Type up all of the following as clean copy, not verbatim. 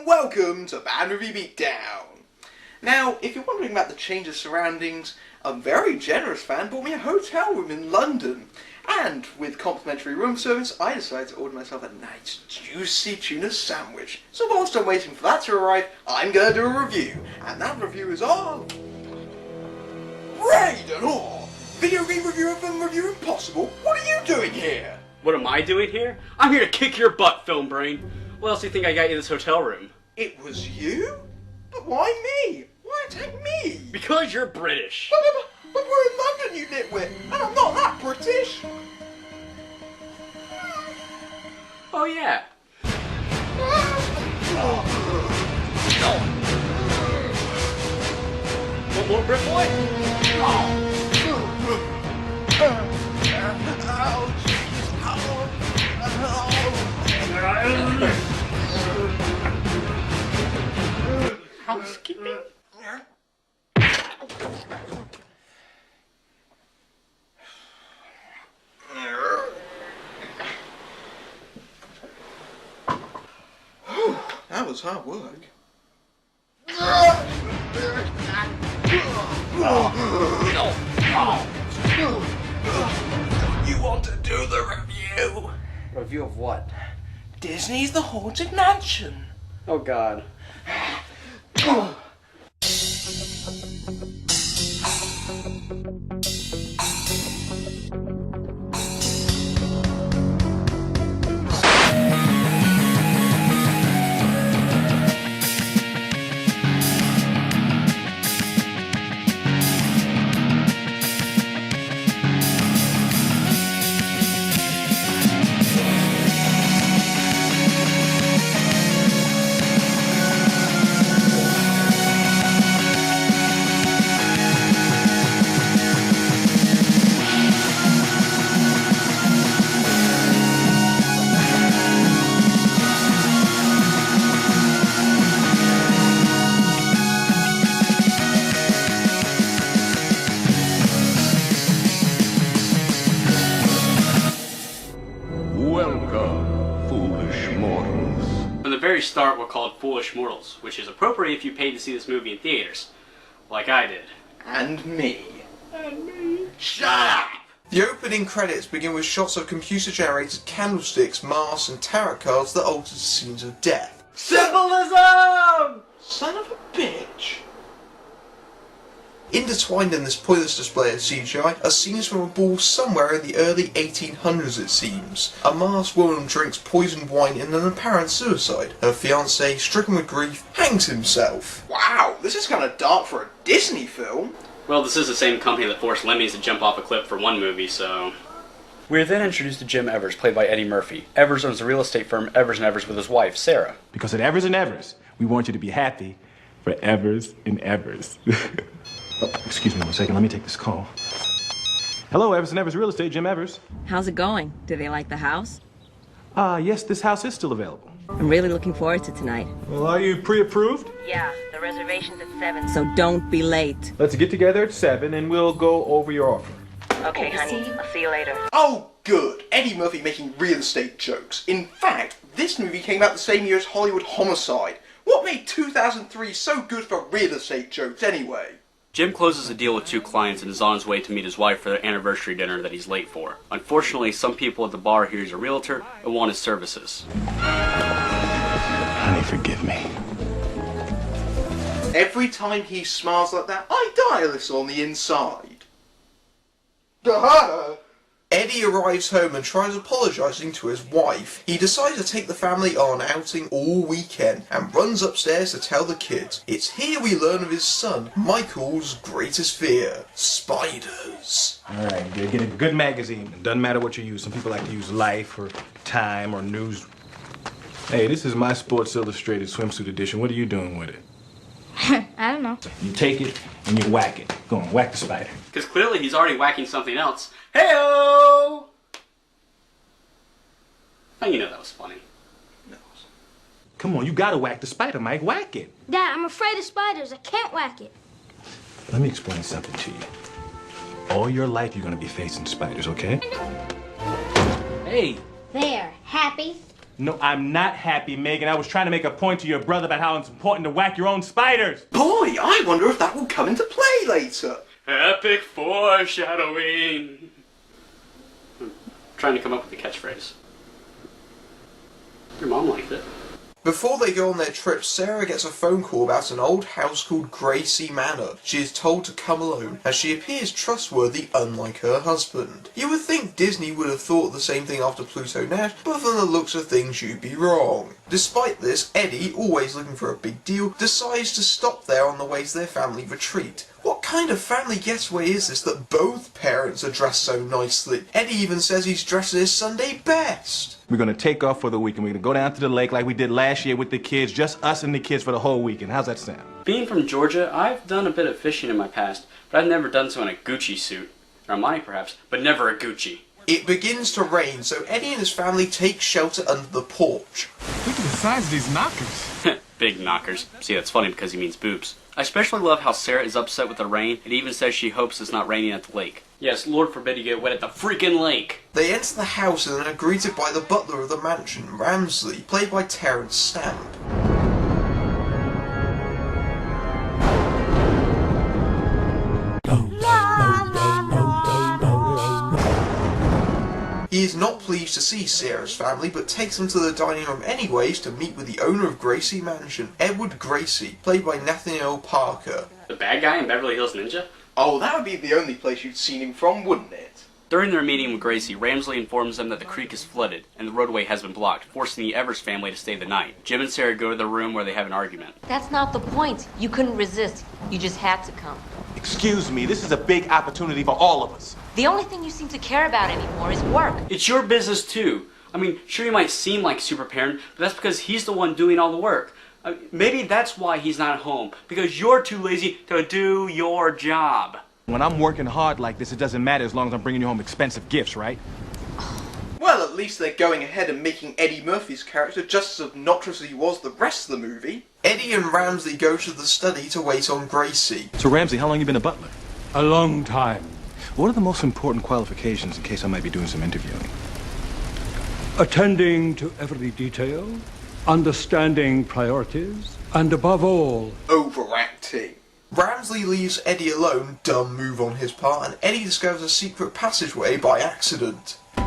welcome to Bad Movie Beatdown. Now, if you're wondering about the change of surroundings, a very generous fan bought me a hotel room in London. And with complimentary room service, I decided to order myself a nice, juicy tuna sandwich. So whilst I'm waiting for that to arrive, I'm going to do a review. And that review is on... Raid and Awe! Video game review of Film Review Impossible? What are you doing here? What am I doing here? I'm here to kick your butt, Film Brain. What else do you think I got you this hotel room? It was you? But why me? Why attack me? Because you're British. But we're in London, you nitwit, and I'm not that British. Oh yeah. One more, Brit boy? Housekeeping? That was hard work. You want to do the review? Review of what? Disney's The Haunted Mansion. Oh God. Welcome, foolish mortals. From the very start, we're called Foolish Mortals, which is appropriate if you paid to see this movie in theaters. Like I did. And me. Shut up! The opening credits begin with shots of computer-generated candlesticks, masks, and tarot cards that alter the scenes of death. Symbolism! Son of a bitch! Intertwined in this pointless display of CGI are scenes from a ball somewhere in the early 1800s, it seems. A masked woman drinks poisoned wine in an apparent suicide. Her fiancé, stricken with grief, hangs himself. Wow, this is kind of dark for a Disney film. Well, this is the same company that forced Lemmys to jump off a cliff for one movie, so... We are then introduced to Jim Evers, played by Eddie Murphy. Evers owns the real estate firm Evers & Evers with his wife, Sara. Because at Evers & Evers, we want you to be happy for Evers & Evers. Oh, excuse me one second, let me take this call. Hello, Evers & Evers Real Estate, Jim Evers. How's it going? Do they like the house? Yes, this house is still available. I'm really looking forward to tonight. Well, are you pre-approved? Yeah, the reservation's at 7, so don't be late. Let's get together at 7 and we'll go over your offer. Okay, honey, I'll see you later. Oh, good. Eddie Murphy making real estate jokes. In fact, this movie came out the same year as Hollywood Homicide. What made 2003 so good for real estate jokes anyway? Jim closes a deal with 2 clients and is on his way to meet his wife for their anniversary dinner that he's late for. Unfortunately, some people at the bar hear he's a realtor and want his services. Honey, forgive me. Every time he smiles like that, I die a little on the inside. Duh! Eddie arrives home and tries apologising to his wife. He decides to take the family on an outing all weekend and runs upstairs to tell the kids. It's here we learn of his son, Michael's greatest fear, spiders. Alright, get a good magazine. It doesn't matter what you use. Some people like to use Life or Time or News. Hey, this is my Sports Illustrated swimsuit edition. What are you doing with it? I don't know. You take it and you whack it. Go on, whack the spider. Because clearly he's already whacking something else. Hey-o! Oh, you know that was funny. No. Come on, you gotta whack the spider, Mike. Whack it. Dad, I'm afraid of spiders. I can't whack it. Let me explain something to you. All your life, you're gonna be facing spiders, okay? Hey! There. Happy? No, I'm not happy, Megan. I was trying to make a point to your brother about how it's important to whack your own spiders. Boy, I wonder if that will come into play later. Epic foreshadowing. I'm trying to come up with a catchphrase. Your mom liked it. Before they go on their trip, Sarah gets a phone call about an old house called Gracie Manor. She is told to come alone, as she appears trustworthy unlike her husband. You would think Disney would have thought the same thing after Pluto Nash, but from the looks of things you'd be wrong. Despite this, Eddie, always looking for a big deal, decides to stop there on the way to their family retreat. What kind of family getaway is this that both parents are dressed so nicely? Eddie even says he's dressed in his Sunday best. We're gonna take off for the weekend. We're gonna go down to the lake like we did last year with the kids, just us and the kids for the whole weekend. How's that sound? Being from Georgia, I've done a bit of fishing in my past, but I've never done so in a Gucci suit. Armani perhaps, but never a Gucci. It begins to rain, so Eddie and his family take shelter under the porch. Look at the size of these knockers. Big knockers. See, that's funny because he means boobs. I especially love how Sarah is upset with the rain and even says she hopes it's not raining at the lake. Yes, Lord forbid you get wet at the freaking lake. They enter the house and are greeted by the butler of the mansion, Ramsley, played by Terrence Stamp. He is not pleased to see Sarah's family, but takes them to the dining room anyways to meet with the owner of Gracie Mansion, Edward Gracie, played by Nathaniel Parker. The bad guy in Beverly Hills Ninja? Oh, that would be the only place you'd seen him from, wouldn't it? During their meeting with Gracie, Ramsley informs them that the creek is flooded and the roadway has been blocked, forcing the Evers family to stay the night. Jim and Sarah go to the room where they have an argument. That's not the point. You couldn't resist. You just had to come. Excuse me, this is a big opportunity for all of us. The only thing you seem to care about anymore is work. It's your business too. I mean, sure you might seem like a super parent, but that's because he's the one doing all the work. Maybe that's why he's not at home, because you're too lazy to do your job. When I'm working hard like this, it doesn't matter as long as I'm bringing you home expensive gifts, right? Well, at least they're going ahead and making Eddie Murphy's character just as obnoxious as he was the rest of the movie. Eddie and Ramsley go to the study to wait on Gracie. So Ramsey, how long you been a butler? A long time. What are the most important qualifications in case I might be doing some interviewing? Attending to every detail, understanding priorities, and above all, Overacting. Ramsley leaves Eddie alone, dumb move on his part, and Eddie discovers a secret passageway by accident. Wow.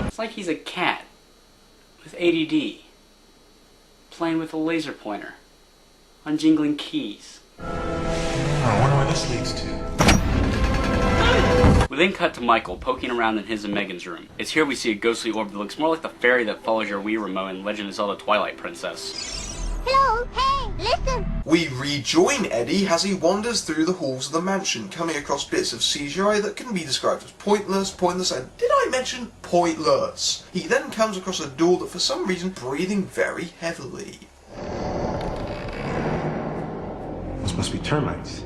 It's like he's a cat with ADD, playing with a laser pointer, on jingling keys. I wonder where this leads to. We then cut to Michael poking around in his and Megan's room. It's here we see a ghostly orb that looks more like the fairy that follows your Wii remote in Legend of Zelda Twilight Princess. Hello, hey, listen. We rejoin Eddie as he wanders through the halls of the mansion, coming across bits of CGI that can be described as pointless, and did I mention pointless? He then comes across a door that for some reason breathing very heavily. Those must be termites.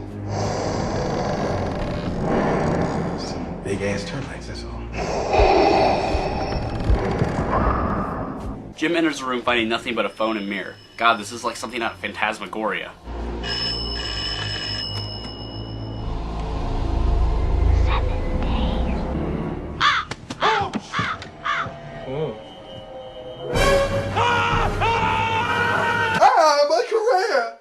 Big ass termites, that's all. Jim enters the room finding nothing but a phone and mirror. God, this is like something out of Phantasmagoria. Ah, my career!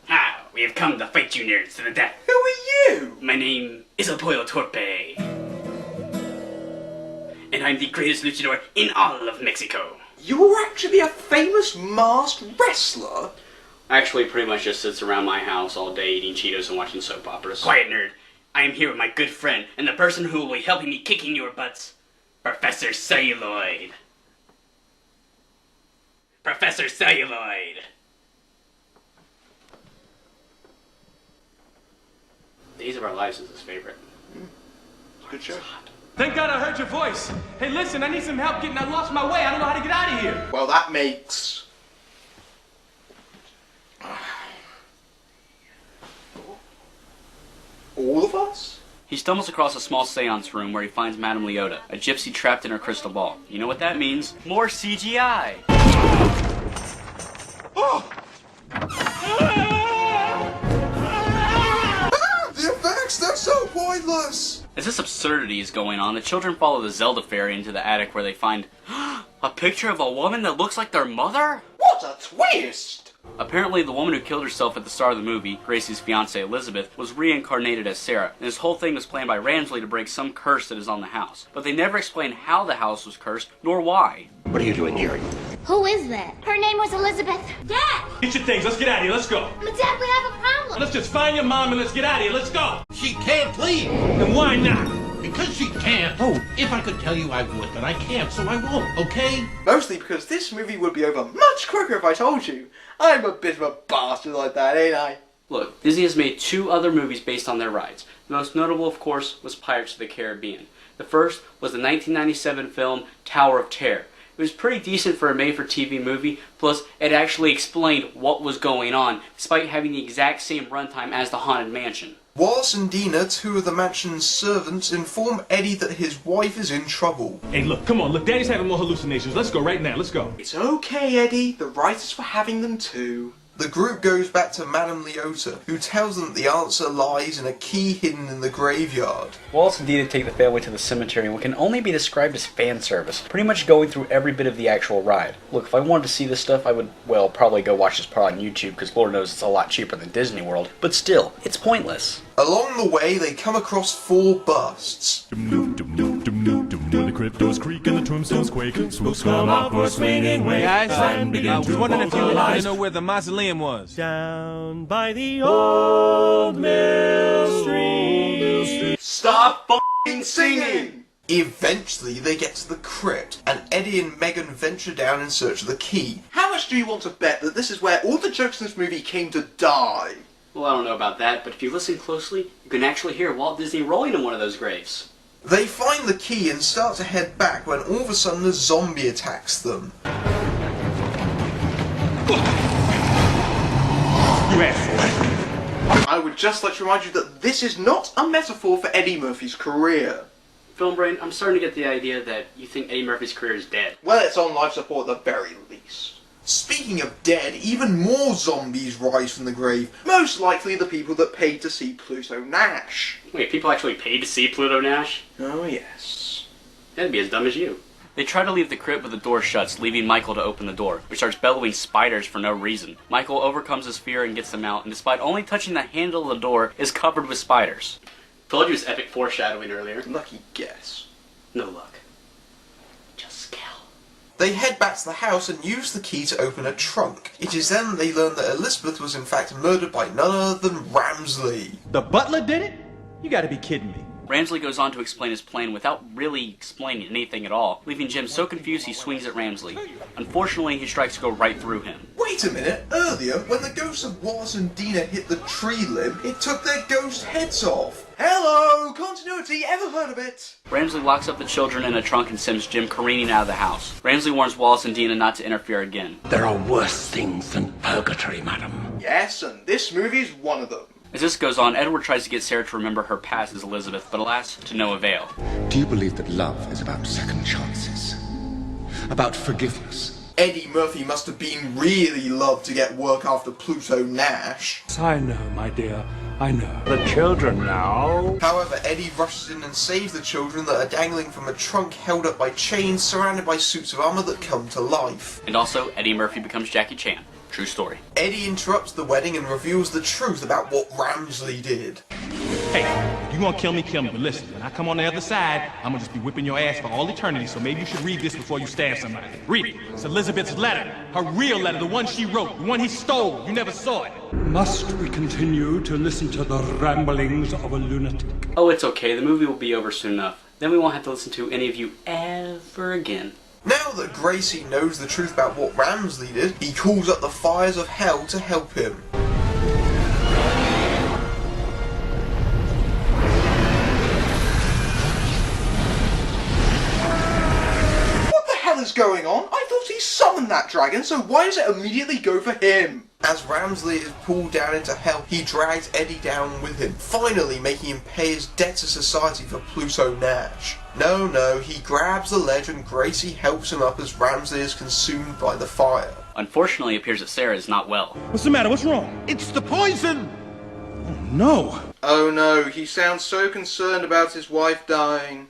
Ah, we have come to fight you nerds to the death. Who are you? My name is El Pollo Torpe. And I'm the greatest luchador in all of Mexico. You're actually a famous masked wrestler? Actually, pretty much just sits around my house all day eating Cheetos and watching soap operas. Quiet, nerd. I am here with my good friend and the person who will be helping me kicking your butts, Professor Celluloid. Professor Celluloid. Days of Our Lives is his favorite. Good show. Thank God I heard your voice. Hey, listen, I need some help getting. I lost my way. I don't know how to get out of here. Well, that makes... all of us? He stumbles across a small seance room where he finds Madame Leota, a gypsy trapped in her crystal ball. You know what that means? More CGI! Oh! pointless! As this absurdity is going on, the children follow the Zelda fairy into the attic where they find a picture of a woman that looks like their mother? What a twist! Apparently, the woman who killed herself at the start of the movie, Gracie's fiancée Elizabeth, was reincarnated as Sara, and this whole thing was planned by Ramsley to break some curse that is on the house. But they never explain how the house was cursed, nor why. What are you doing here? Who is that? Her name was Elizabeth. Dad! Get your things. Let's get out of here. Let's go. But Dad, we have a problem. Let's just find your mom and let's get out of here. Let's go. She can't leave. And why not? Because she can't. Oh, if I could tell you I would, but I can't, so I won't, okay? Mostly because this movie would be over much quicker if I told you. I'm a bit of a bastard like that, ain't I? Look, Disney has made 2 other movies based on their rides. The most notable, of course, was Pirates of the Caribbean. The first was the 1997 film Tower of Terror. It was pretty decent for a made-for-TV movie, plus it actually explained what was going on, despite having the exact same runtime as the Haunted Mansion. Wallace and Dina, 2 of the mansion's servants, inform Eddie that his wife is in trouble. Hey, look, come on. Look, Daddy's having more hallucinations. Let's go right now. Let's go. It's okay, Eddie. The writers were having them too. The group goes back to Madame Leota, who tells them that the answer lies in a key hidden in the graveyard. Wallace and Dina take the family to the cemetery in what can only be described as fan service, pretty much going through every bit of the actual ride. Look, if I wanted to see this stuff, I would, well, probably go watch this part on YouTube, because Lord knows it's a lot cheaper than Disney World, but still, it's pointless. Along the way, they come across 4 busts. The cryptos creak and the tombstones quake. Spooks come out for a swinging way. I was wondering if you wanted to know where the mausoleum was. Down by the old mill street. Stop f***ing singing! Eventually, they get to the crypt, and Eddie and Megan venture down in search of the key. How much do you want to bet that this is where all the jokes in this movie came to die? Well, I don't know about that, but if you listen closely, you can actually hear Walt Disney rolling in one of those graves. They find the key and start to head back when all of a sudden a zombie attacks them. You asshole. I would just like to remind you that this is not a metaphor for Eddie Murphy's career. Film Brain, I'm starting to get the idea that you think Eddie Murphy's career is dead. Well, it's on life support at the very least. Speaking of dead, even more zombies rise from the grave. Most likely the people that paid to see Pluto Nash. Wait, people actually paid to see Pluto Nash? Oh yes. That'd be as dumb as you. They try to leave the crypt, but the door shuts, leaving Michael to open the door, which starts bellowing spiders for no reason. Michael overcomes his fear and gets them out, and despite only touching the handle of the door, is covered with spiders. Told you it was epic foreshadowing earlier. Lucky guess. No luck. Just skill. They head back to the house and use the key to open a trunk. It is then they learn that Elizabeth was in fact murdered by none other than Ramsley. The butler did it? You gotta be kidding me. Ramsley goes on to explain his plan without really explaining anything at all, leaving Jim so confused he swings at Ramsley. Unfortunately, his strikes go right through him. Wait a minute, earlier, when the ghosts of Wallace and Dina hit the tree limb, it took their ghost heads off. Hello! Continuity, ever heard of it? Ramsley locks up the children in a trunk and sends Jim careening out of the house. Ramsley warns Wallace and Dina not to interfere again. There are worse things than purgatory, madam. Yes, and this movie's one of them. As this goes on, Edward tries to get Sara to remember her past as Elizabeth, but alas, to no avail. Do you believe that love is about second chances? About forgiveness? Eddie Murphy must have been really loved to get work after Pluto Nash. I know, my dear. I know. The children now. However, Eddie rushes in and saves the children that are dangling from a trunk held up by chains surrounded by suits of armor that come to life. And also, Eddie Murphy becomes Jackie Chan. True story. Eddie interrupts the wedding and reveals the truth about what Ramsley did. Hey, if you want to kill me, but listen, when I come on the other side, I'm gonna just be whipping your ass for all eternity, so maybe you should read this before you stab somebody. Read it. It's Elizabeth's letter. Her real letter, the one she wrote, the one he stole. You never saw it. Must we continue to listen to the ramblings of a lunatic? Oh, it's okay. The movie will be over soon enough. Then we won't have to listen to any of you ever again. Now that Gracie knows the truth about what Ramsley did, he calls up the fires of hell to help him. What the hell is going on? I thought he summoned that dragon, so why does it immediately go for him? As Ramsley is pulled down into hell, he drags Eddie down with him, finally making him pay his debt to society for Pluto Nash. No, he grabs the ledge and Gracie helps him up as Ramsley is consumed by the fire. Unfortunately, it appears that Sara is not well. What's the matter? What's wrong? It's the poison! Oh, no. Oh no, he sounds so concerned about his wife dying.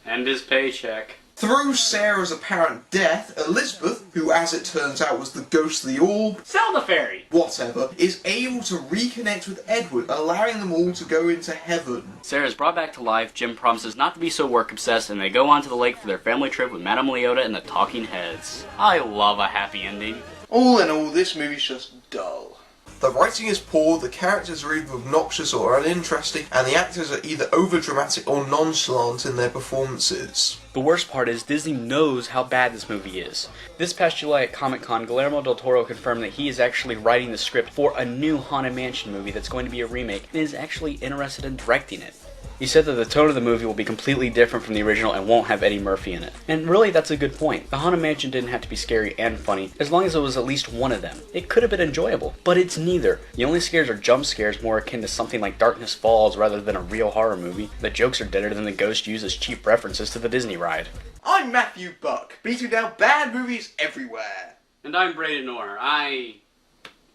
And his paycheck. Through Sarah's apparent death, Elizabeth, who as it turns out was the ghost of the orb, Sell the fairy! whatever, is able to reconnect with Edward, allowing them all to go into heaven. Sarah is brought back to life, Jim promises not to be so work-obsessed, and they go on to the lake for their family trip with Madame Leota and the Talking Heads. I love a happy ending. All in all, this movie's just dull. The writing is poor, the characters are either obnoxious or uninteresting, and the actors are either overdramatic or nonchalant in their performances. The worst part is Disney knows how bad this movie is. This past July at Comic-Con, Guillermo del Toro confirmed that he is actually writing the script for a new Haunted Mansion movie that's going to be a remake, and is actually interested in directing it. He said that the tone of the movie will be completely different from the original and won't have Eddie Murphy in it. And really, that's a good point. The Haunted Mansion didn't have to be scary and funny, as long as it was at least one of them. It could have been enjoyable, but it's neither. The only scares are jump scares more akin to something like Darkness Falls rather than a real horror movie. The jokes are deader than the ghost uses cheap references to the Disney ride. I'm Matthew Buck, beating down bad movies everywhere. And I'm Braden Orr. I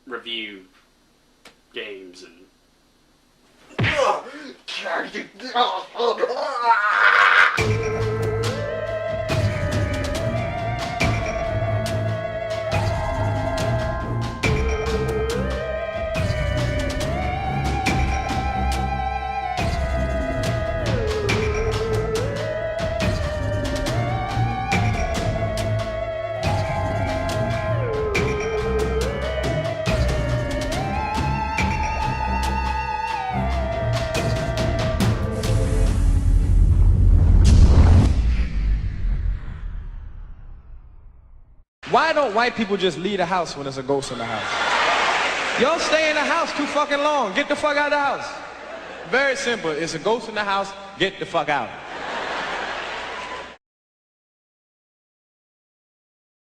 review games and... Why don't white people just leave the house when there's a ghost in the house? Y'all stay in the house too fucking long. Get the fuck out of the house. Very simple. It's a ghost in the house. Get the fuck out.